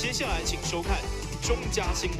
接下来请收看中嘉新闻。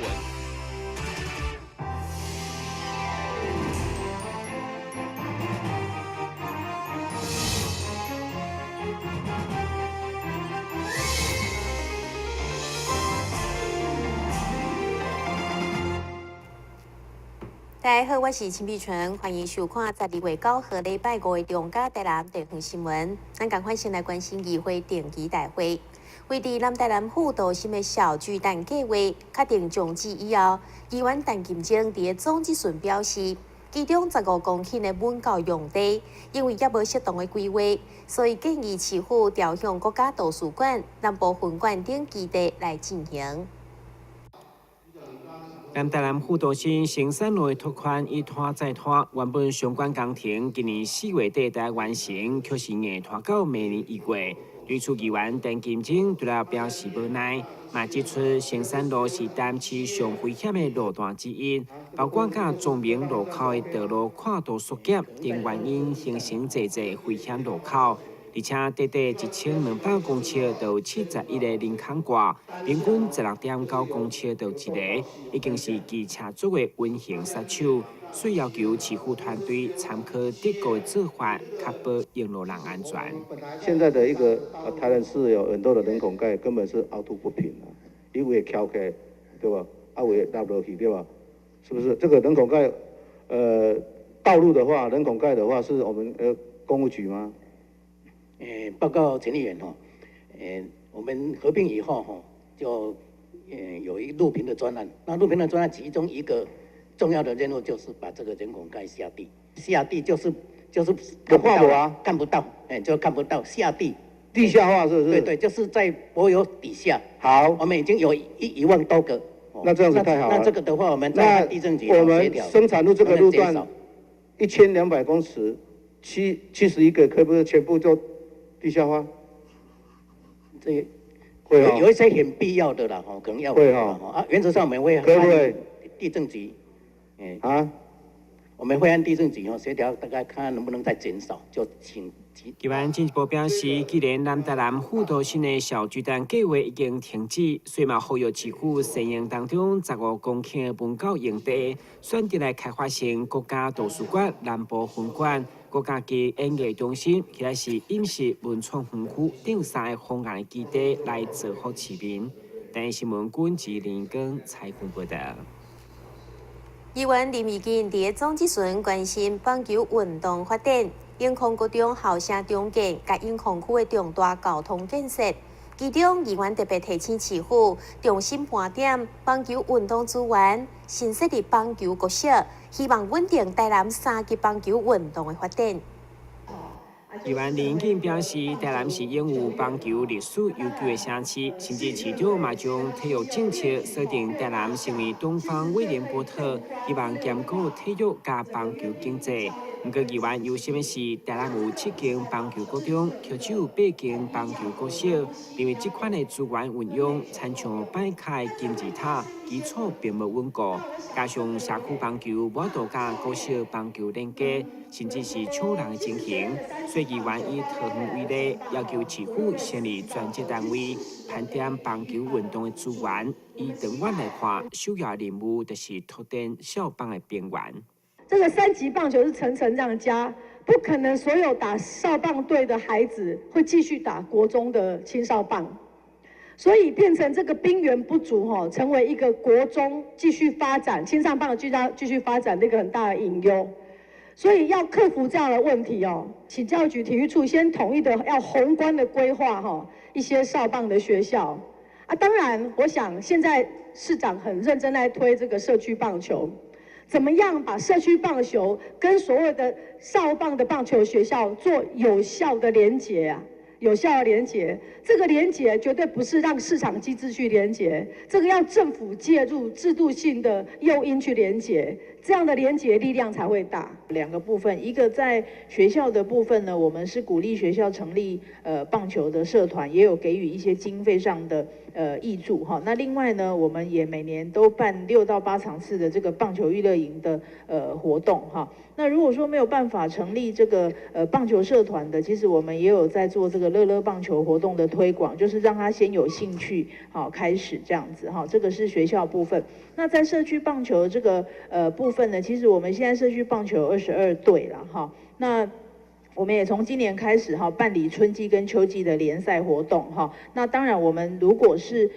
大家好，我是陈碧纯，欢迎收看12月9号礼拜5的中嘉台南地方新闻。咱赶快先来关心议会定期大会。为伫南台南辅导新的小巨蛋计划确定终止以后，议员陈金晶伫总质询表示，其中15公顷的文教用地，因为也无适当的规划，所以建议市府调向国家图书馆、南部分馆等基地来进行。南台南辅导新新山路的拓宽一拖再拖，原本相关工程今年4月底才完成，却是硬拖到明年1月。吕处议员陈金晶对了表示无奈，嘛指出新山路是台南市上危险的路段之一，包括甲中明路口的道路跨度缩减等原因，形成侪危险路口。而且短1200公尺到71个人空挂，平均16.9公尺到一个，已经是机车族的温馨杀手。所以要求市府团队参考德国的做法，确保沿路人安全。现在的一个台南市有很多的人孔盖，根本是凹凸不平啊，一位翘起来，对吧？位拉不落去，对吧？是不是？这个人孔盖，道路的话，人孔盖的话，是我们公务局吗？报告陈议员哈，我们合并以后哈，就有一路平的专案。那路平的专案其中一个重要的任务就是把这个人孔盖下地，下地就是看不到啊，看不到，就看不到下地，地下化是不是？对对，就是在柏油底下。好，我们已经有1万多个。那这样子太好了。那这个的话，我们在地政局我们生产路这个路段1200公尺，71个，可不可以全部就地下化？这会有一些很必要的啦，可能要会哈。原则上我们会可不可以？地政局，我们会按地政局协调，大概看能不能再减少，就请。议员进一步表示，既然南台南辅导新的小巨蛋计划已经停止，所以嘛呼吁市府善用当中15公顷的文教用地，选择来开发成国家图书馆、南部分馆、国家级演艺中心，或者是饮食文创园区等3个方案的基地来造福市民。台新闻管制林根采访报道。议员林义金伫总质询关心棒球运动发展，永康高中校舍中建甲永康区的重大交通建设。其中，议员特别提醒市府重心盘点棒球运动资源，新设立棒球国小，希望稳定台南3级棒球运动的发展。议员林景表示，台南是拥有棒球历史悠久的城市，甚至市长嘛将体育政策锁定台南成为东方威廉波特，希望兼顾体育加棒球经济。不过，议员忧心的是，台南有7间棒球国中，却只有8间棒球国小，因为这款的资源运用参像摆开金字塔，基础并无稳固，加上社区棒球无度甲国小棒球连接，甚至是抢人的情形。所以，议员以桃园为例，要求市府成立专职单位，盘点棒球运动的资源。以长远来看，首要任务就是拓展校棒的边缘。这个3级棒球是层层让加，不可能所有打少棒队的孩子会继续打国中的青少棒，所以变成这个兵源不足成为一个国中继续发展青少棒继续发展的一个很大的隐忧。所以要克服这样的问题请教育局体育处先统一的要宏观的规划一些少棒的学校当然，我想现在市长很认真在推这个社区棒球。怎么样把社区棒球跟所谓的少棒的棒球学校做有效的连结有效的连结，这个连结绝对不是让市场机制去连结，这个要政府介入制度性的诱因去连结，这样的连结力量才会大。两个部分，一个在学校的部分呢，我们是鼓励学校成立棒球的社团，也有给予一些经费上的挹注哈。那另外呢，我们也每年都办6到8场次的这个棒球娱乐营的活动哈。那如果说没有办法成立这个棒球社团的，其实我们也有在做这个乐乐棒球活动的推广，就是让他先有兴趣好开始这样子哈。这个是学校部分。那在社区棒球这个部分呢，其实我们现在社区棒球有22队了哈。那我们也从今年开始哈办理春季跟秋季的联赛活动哈。那当然，我们如果是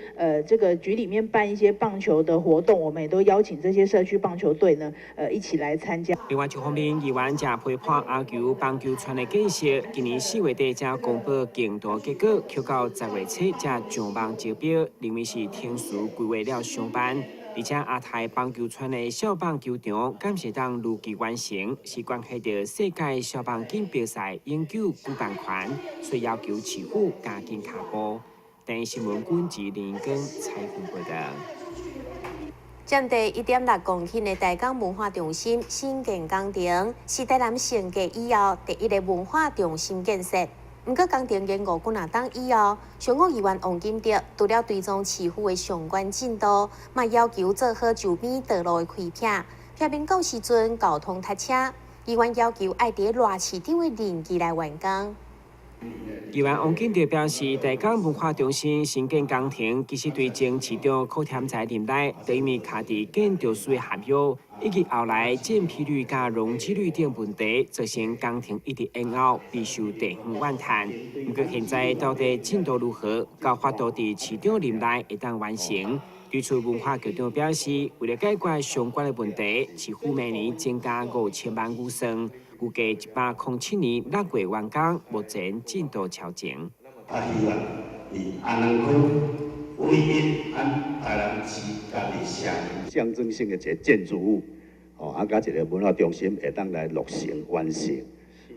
这个局里面办一些棒球的活动，我们也都邀请这些社区棒球队呢一起来参加。另外一方面，议员也批判阿球棒球圈的建设，今年4月底才公布竞投结果，却到10月初才上榜招标，认为是天数规划了上班。而且亚太棒球圈的小棒球场敢是当如期完成，是关系到世界小棒锦标赛永久举办权，所以要求市府加紧脚步。等新闻管制林根采访报道。占地1.6公顷的大港文化中心新建工程，是台南升格以后第一个文化中心建设。不过，工程延误几啊档以后，商务议员王金德除了追踪市府的相关进度，嘛要求做好周边道路的开辟，避免到时阵交通塞车。议员要求爱伫热市场的年期来完工。议员王金德表示，大港文化中心新建工程其实对前市长柯添在任内，就因为卡伫建筑师的合约，以及后来建批率甲容积率等问题，造成工程一直延后，必须地方怨叹。不过现在到底进度如何？到法度伫市长任内会当完成？对此，文化局长表示，为了解决相关的问题，市府明年增加5000万预算。预计107年6月完工，目前进度超前。希望以安南区为因按台南市家己象征性的一个建筑物，甲一个文化中心会当来落成完成。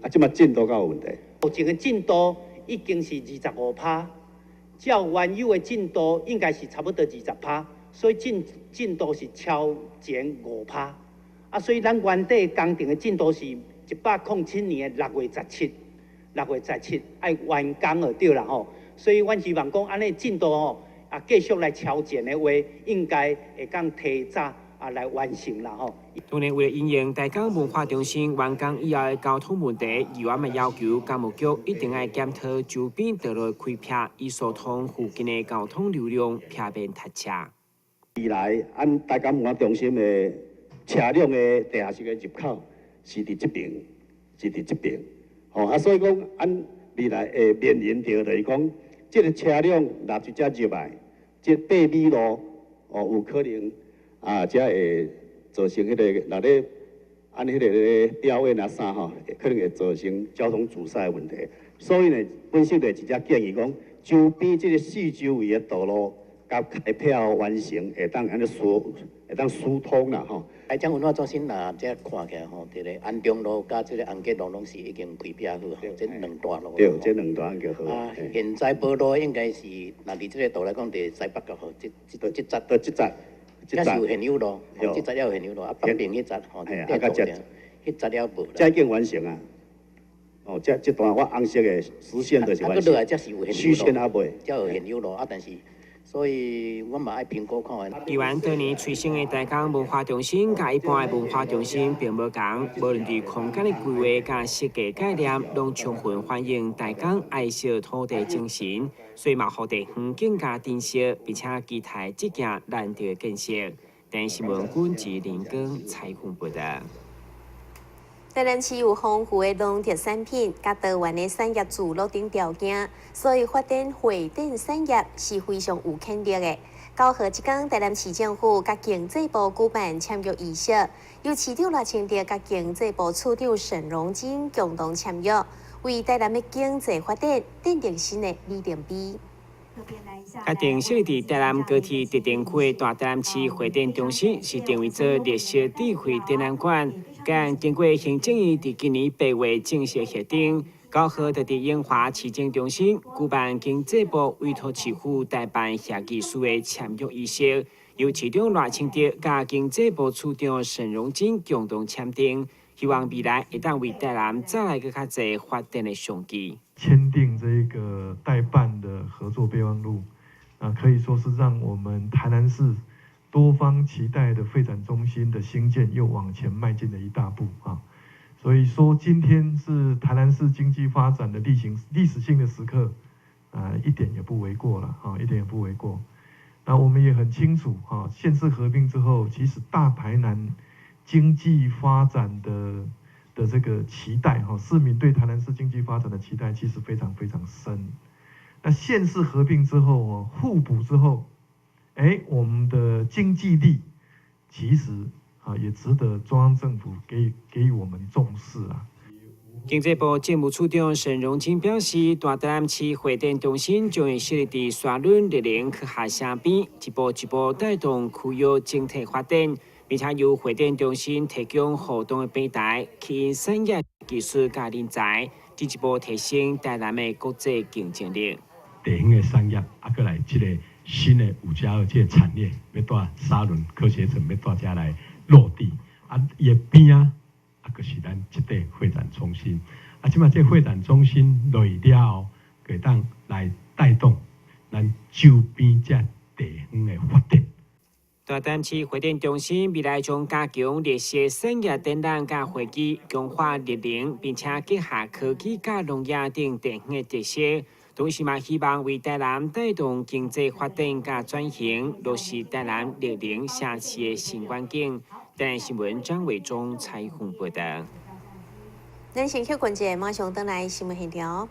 即马进度敢有问题？目前的进度已经是25%，照原有的进度应该是差不多20%，所以进度是超前5%。所以咱原底工程的进度是107年的6月17爱完工就对啦吼。所以阮希望讲安尼进度吼继续来超前的话，应该会讲提早来完成啦吼。当然，为了应用大港文化中心完工以后的交通问题，议员嘛要求工务局一定要检讨周边道路的开辟，以疏通附近的交通流量，避免塞车。未来按大港文化中心的车辆的地下室的入口是伫这边，所以讲按未来会面临到就是讲，这个车辆若直接入来，这8米路有可能才会造成迄个若咧按迄个标位啊啥可能会造成交通阻塞的问题。所以呢，本身就直接建议讲，周边这个四周围的道路甲开辟完成，会当安尼疏通啦吼。台江文化中心呐，这看起来吼，这个安中路甲这个安吉路拢是已经开辟好，这2段路。对，这2段已经好。现在道路应该是，若离这个道来讲，伫西北角吼，这节是有现有路，这节也有现有路，北边迄节吼，迄节了无。这已经完成啊！这段我红色的实线就是完成。虚线还未。才有现有路但是。所以，我嘛爱评估看下。议员当年催生的大港文化中心，甲一般的文化中心并无同，无论对空间的规划甲设计概念，拢充分反映大港爱惜土地精神，所以嘛，互地方更加珍惜，并且期待这件难得的建设。等新闻管制林根采访报道。台南市有丰富的农特产品，甲多元的产业聚落等条件，所以发展会展产业是非常有潜力的。9号即天，台南市政府甲经济部举办签约仪式，由市长赖清德甲经济部处长沈荣金共同签约，为台南的经济发展奠定新的里程碑。决定设立伫台南高铁特定区大台南市会展中心，是定位做历史智慧展览馆。经过行政院伫今年8月正式核定，9号就伫永华市政中心举办经济部委托市府代办协议书的签约仪式，由市长赖清德甲经济部处长沈荣津共同签订，希望未来会当为台南带来更较侪发展的商机。签订这个代办的合作备忘录，可以说是让我们台南市多方期待的会展中心的兴建又往前迈进了一大步啊。所以说，今天是台南市经济发展的历史性的时刻，一点也不为过了啊，一点也不为过。那我们也很清楚啊，县市合并之后，其实大台南经济发展的这个期待哈，市民对台南市经济发展的期待其实非常非常深。那县市合并之后哦，互补之后，我们的经济力其实也值得中央政府给予我们重视啊。经济部政务处长沈荣津表示，大台南市会展中心将会设立伫沙仑立林区下城边，一步一步带动区域整体发展，并且由会展中心提供互动的平台，吸引产业技术甲人才，进一步提升台南的国际竞争力。地方的产业，过来这个新的5+2这个产业，要带沙仑科学城要带遮来落地，伊的边就是咱这块会展中心，即马这会展中心落了后，会当来带动咱周边这地方的发展。大台南市会展中心未来将加强列些产业展览甲会议，强化热能，并且结合科技甲农业等地方的特色。同时嘛，希望为台南带动经济发展甲转型，落实台南热能城市的新环境。台南新闻张伟忠采访报道。咱先休困者，马上回来新闻现场。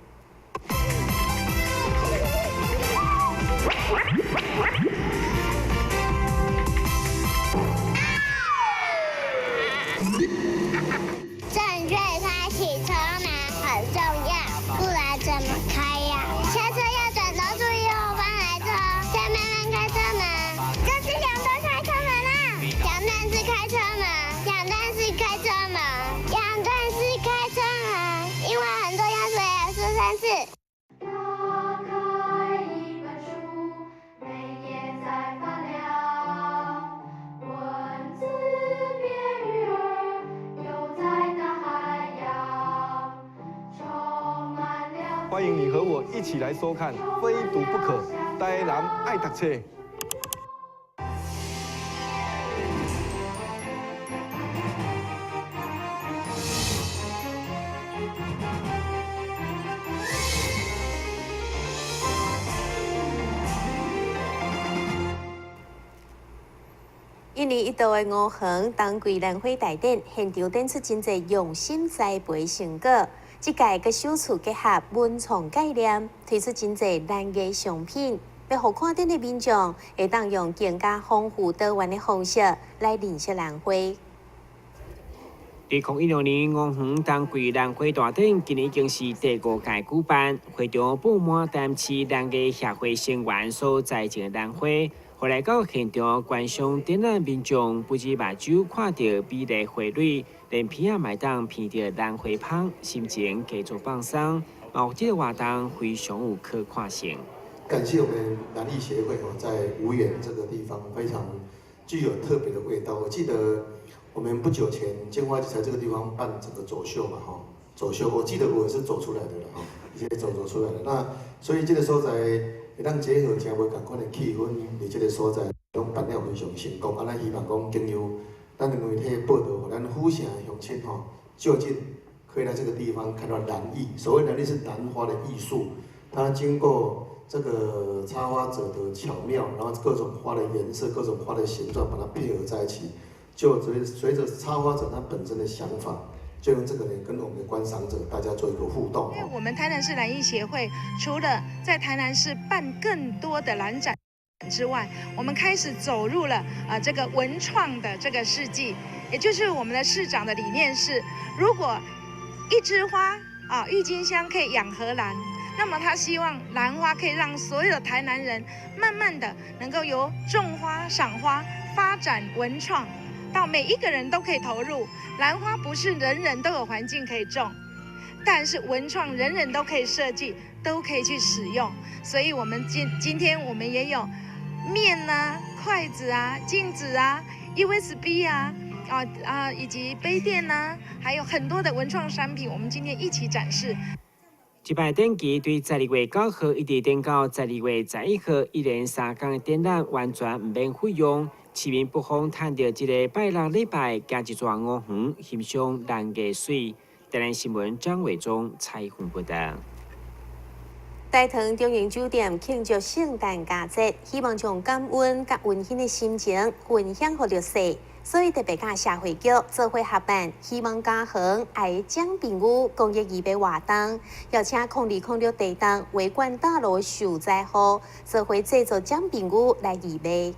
正确开启车门很重要，不然怎么开呀？下车要转头注意后方来车，下面人开车门，这是两段开车门啦，两段式开车门，两段式开车门，两段式开车门，因为很多要说也说3次。打开一本书，每页在发亮，文字变鱼儿，游在大海洋，充满了。欢迎你和我一起来收看《非读不可》，台南爱读册。一年一度的5行当归兰花大典，现场展出真侪用心栽培成果。这届佮首次结合文创概念，推出真侪兰艺商品，要互看展的民众会当用更加丰富多元的方式来认识兰花。2016年5行当归兰花大典，今年已经是第5届举办，会场布满台南市兰艺协会成员所栽种的兰花。后来到现场观赏展览，民众不止目睭看到美丽花蕊，连鼻仔嘛当闻到兰花香，心情继续放松。这个活动非常有可看性。感谢我们兰艺协会在五眼这个地方非常具有特别的味道。我记得我们不久前建花节在这个地方办整个走秀嘛，走秀，我记得我也是走出来的了，以前走出来的。那所以这个所在会当结合真袂共款的气氛，伫这个所在拢办了非常成功。咱希望讲经由咱的媒体报道，互咱府城乡亲就近可以来这个地方看到兰艺。所谓兰艺是兰花的艺术，它经过这个插花者的巧妙，然后各种花的颜色、各种花的形状，把它配合在一起，就随着插花者他本身的想法。就用这个呢，跟我们的观赏者大家做一个互动。我们台南市兰艺协会除了在台南市办更多的兰展之外，我们开始走入了这个文创的这个世纪，也就是我们的市长的理念是，如果一枝花郁金香可以养荷兰，那么他希望兰花可以让所有的台南人慢慢的能够由种花、赏花发展文创。到每一个人都可以投入，兰花不是人人都有环境可以种，但是文创人人都可以设计，都可以去使用。所以我们今天我们也有面啊、筷子啊、镜子啊、USB 啊。以及杯垫呐，还有很多的文创商品，我们今天一起展示。这摆展期对12月9号一直展到12月11号，一连3天的展览完全唔免费用，市民不妨趁到这个拜六礼拜，加一撮五园欣赏人嘅水。台南新闻张伟忠采访报道。大同中营酒店庆祝圣诞佳节，希望将感恩甲温馨的心情分享给弱势。所以特别甲社会局做伙合办，希望家恒爱奖朋友公益义卖活动，邀请0206地档维冠大楼受灾户做伙制作奖朋友来义卖。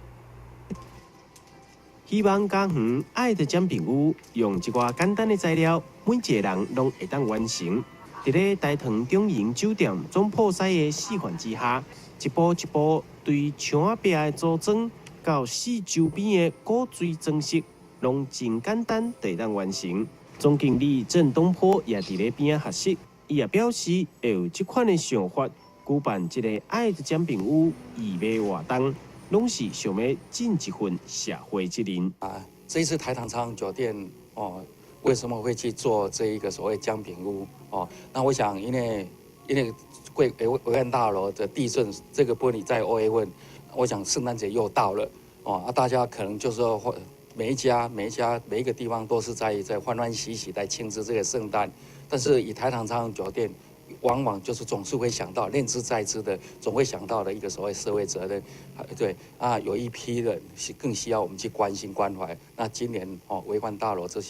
希望家恒爱的奖朋友用一寡简单的材料，每一个人拢会当完成。伫咧大同中营酒店总铺师的示范之下，一步一步对墙仔壁的组装。到四周边的古锥装饰，拢真简单，就当完成。总经理郑东坡也伫咧边仔学习，伊也表示会有这款的想法，举办一个爱的奖朋友义卖活动，拢是想要尽一份社会责任。这一次台糖昌酒店为什么会去做这一个所谓奖品屋那我想因为维安大楼的地震这个玻璃在2月份。我想圣诞节又到了大家可能就是说每一个地方都是在欢欢喜喜来庆祝这个圣诞，但是以台糖昌酒店，往往就是总是会想到念之在之的，总会想到的一个所谓社会责任，对有一批人更需要我们去关心关怀。那今年维冠大楼这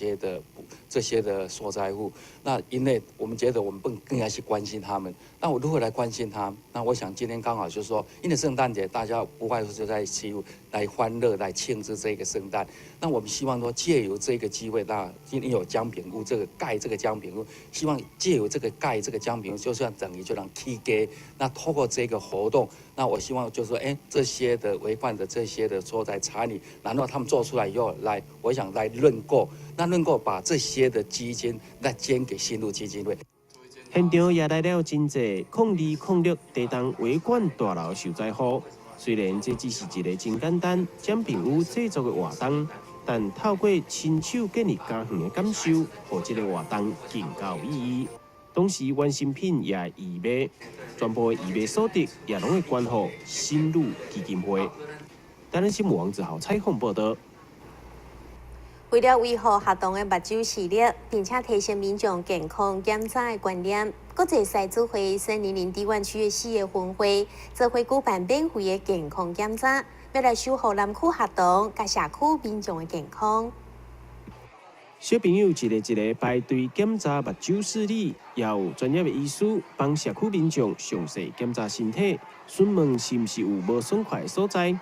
些的受灾户，那因为我们觉得我们更要去关心他们。那我如何来关心他？那我想今天刚好就是说，因为圣诞节大家不外乎就在来欢乐来庆祝这个圣诞。那我们希望说借由这个机会，那今天有奖品屋盖这个奖品屋，希望借由盖这个奖品屋，就算等于就让起家。那透过这个活动，那我希望就是说，这些的违反的这些的所在产业，然后他们做出来以后我想来认购，那认购把这些的基金来捐给新路基金会。现场也来了真济0206地档维冠大楼受灾户。虽然这只是一个真简单奖品屋制作的活动，但透过亲手建立家园的感受，让这个活动更有意义。同时，完成品也义卖，全部的义卖所得也拢会捐予新路基金会。台南新闻王子豪采访报道。为了维护学童的目睭视力，并且提升民众健康检查的观念，国际赛组会森林林地湾区的4个分会则会举办免费的健康检查，要来守护南区学童甲社区民众的健康。小朋友一个排队检查目睭视力，也有专业的医师帮社区民众详细检查身体，询问是毋是有无爽快的所在。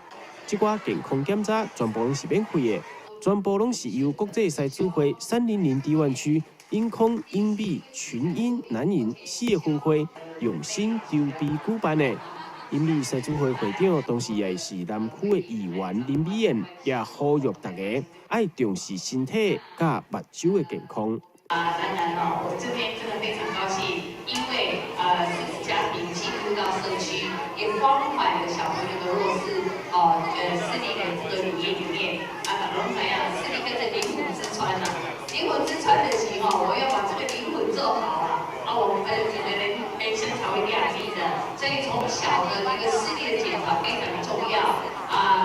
这寡健康检查全部拢是免费的。全部拢是由国际赛组会300地湾区英空、英美、群英、南英4个分会用心筹备举办的。英美赛组会会长，同时也是南区的议员林美燕，也呼吁大家爱重视身体甲目睭的健康。当然我这边真的非常高兴，因为4子家庭进入到社区，也关怀了小朋友的弱势视力的这个理念里面龙怎样视力跟着灵魂之川灵魂之川的时候，我要把这个灵魂做好我们觉得人生才会亮丽的。所以从小的一个视力的检查非常重要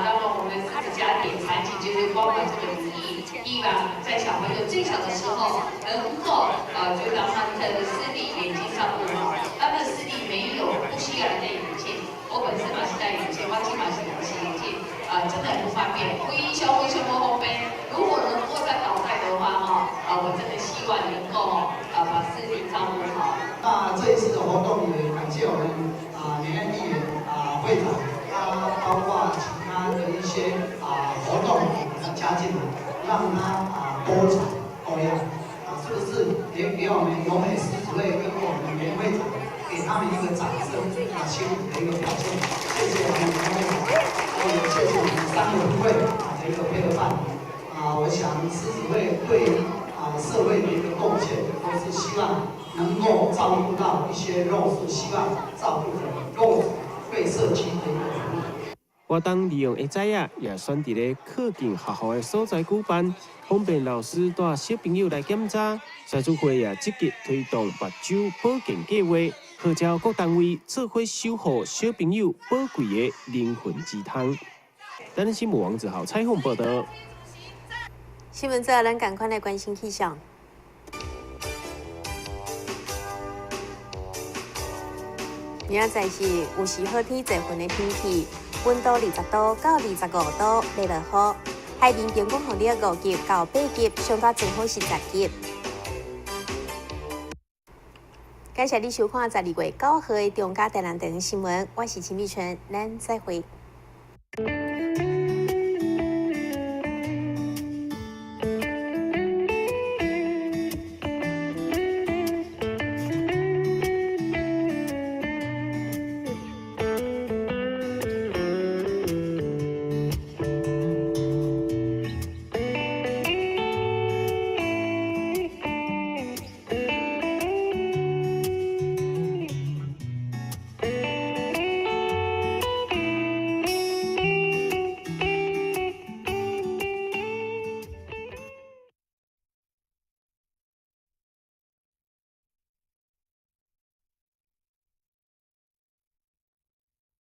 那么我们4子家庭团体就是关怀这个理意，希望在小朋友最小的时候能够就让他们的视力眼睛照顾好，他们的视力没有不需要人的眼镜，我本身嘛是戴眼镜，我基本上是隐形眼镜真的很不方便，非常不方便。如果能够再倒带的话我真的希望能够把视力照顾好。那这一次的活动也感谢我们联安议员会长，包括其他的一些活动把它加进来，让它多彩多样是不是？也给我们永美狮子会跟我们联会长，给他们一个掌声辛苦的一个表现。谢谢我们联会长，也谢谢我们3个分会的一个配合办理我想狮子会对社会的一个贡献，都是希望能够照顾到一些弱势，希望照顾着弱势被社区的一个服务。活动利用下早也选伫咧靠近学校的所在举办，方便老师带小朋友来检查。社主会也积极推动目睭保健计划，号召各单位做伙守护小朋友宝贵的灵魂之汤。台南新闻王子豪采访报道。新闻之后，咱赶快来关心气象。明仔载是有时好天侪云的天气，温度20度到25度，热落雨。海面平均风力5级到8级，上大最好是10级。感谢你收看12月9号的中嘉台南电视新闻，我是陈美纯，咱再会。